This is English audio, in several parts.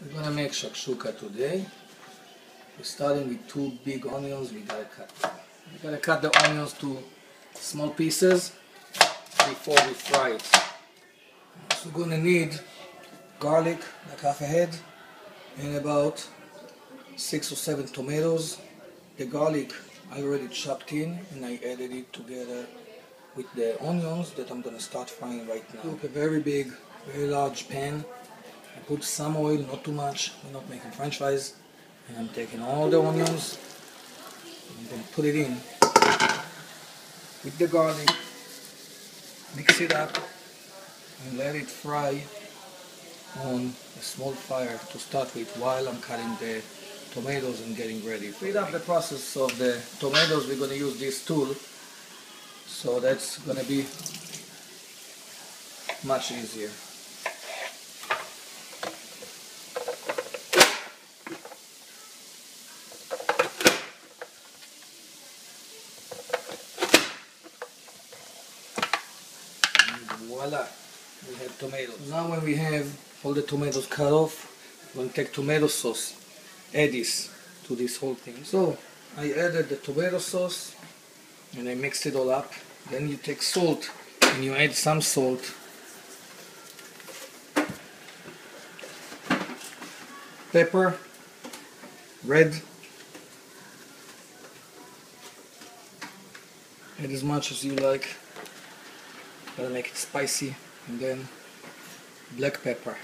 We're gonna make shakshuka today. We're starting with 2 big onions. We gotta cut the onions to small pieces before we fry it. So we're gonna need garlic, like half a head, and about 6 or 7 tomatoes. The garlic I already chopped in and I added it together with the onions that I'm gonna start frying right now. Took a very big, very large pan. I put some oil, not too much. We're not making french fries. And I'm taking all the onions. I'm gonna put it in with the garlic, mix it up, and let it fry on a small fire to start with while I'm cutting the tomatoes and getting ready. Speed up the process of the tomatoes. We're going to use this tool, so that's going to be much easier. And voila, we have tomatoes. Now when we have all the tomatoes cut off, we're going to take tomato sauce, add this to this whole thing. So I added the tomato sauce and I mixed it all up. Then you take salt and you add some salt, pepper, red, add as much as you like, gotta make it spicy, and then black pepper,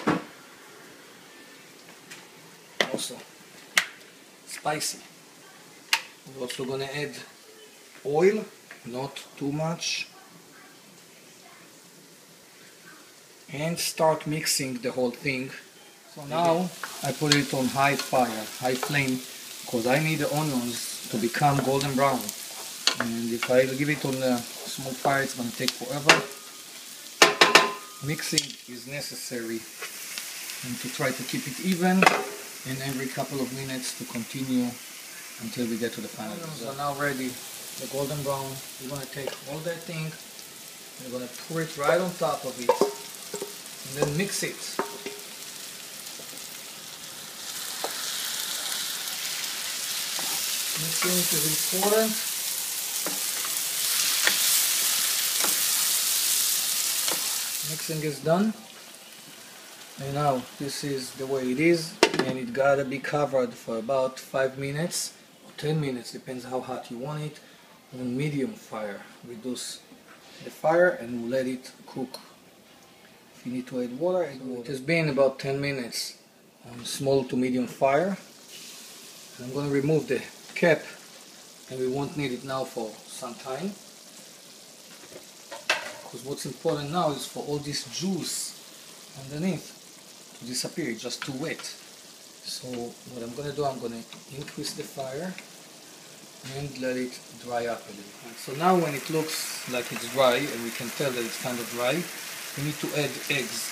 also spicy. We're also gonna add oil, not too much, and start mixing the whole thing. So now I put it on high fire, high flame, because I need the onions to become golden brown. And if I give it on a small fire, it's gonna take forever. Mixing is necessary, and to try to keep it even, and every couple of minutes to continue until we get to the final result. So now ready, the golden brown. We're going to take all that thing, we're going to pour it right on top of it, and then mix it. Mixing is important. Mixing is done, and now this is the way it is, and it gotta be covered for about 5 minutes or 10 minutes, depends how hot you want it, on medium fire. Reduce the fire and we'll let it cook. If you need to add water, add water. It has been about 10 minutes on small to medium fire, and I'm going to remove the cap, and we won't need it now for some time. Because what's important now is for all this juice underneath to disappear. It's just too wet. So what I'm going to do, I'm going to increase the fire and let it dry up a little. And so now when it looks like it's dry, and we can tell that it's kind of dry, we need to add eggs.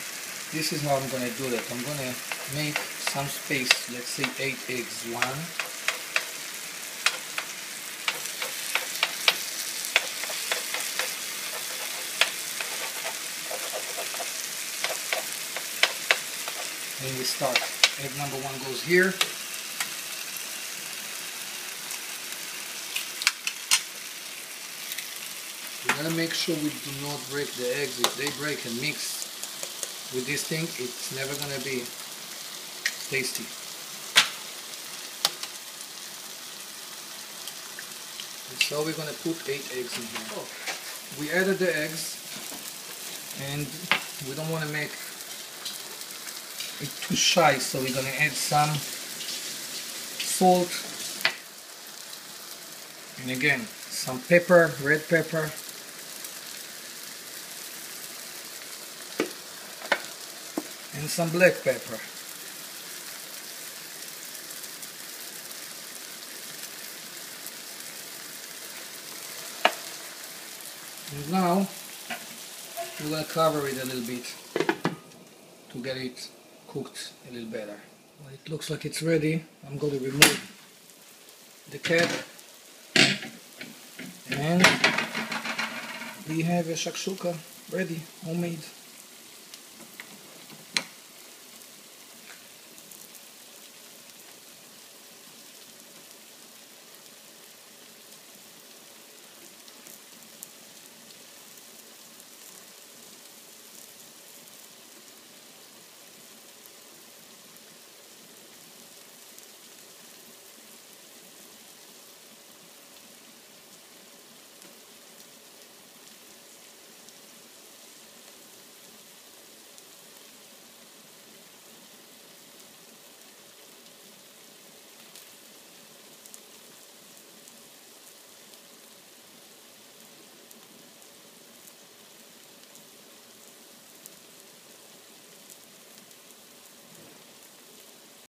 This is how I'm going to do that. I'm going to make some space, let's say 8 eggs. 1, then we start. Egg number 1 goes here. We gotta make sure we do not break the eggs. If they break and mix with this thing, it's never gonna be tasty. And so we're gonna put 8 eggs in here. Oh, we added the eggs, and we don't want to make it's too shy, so we're going to add some salt, and again some pepper, red pepper, and some black pepper. And now we're going to cover it a little bit to get it cooked a little better. When it looks like it's ready, I'm going to remove the cap, and we have a shakshuka ready, homemade.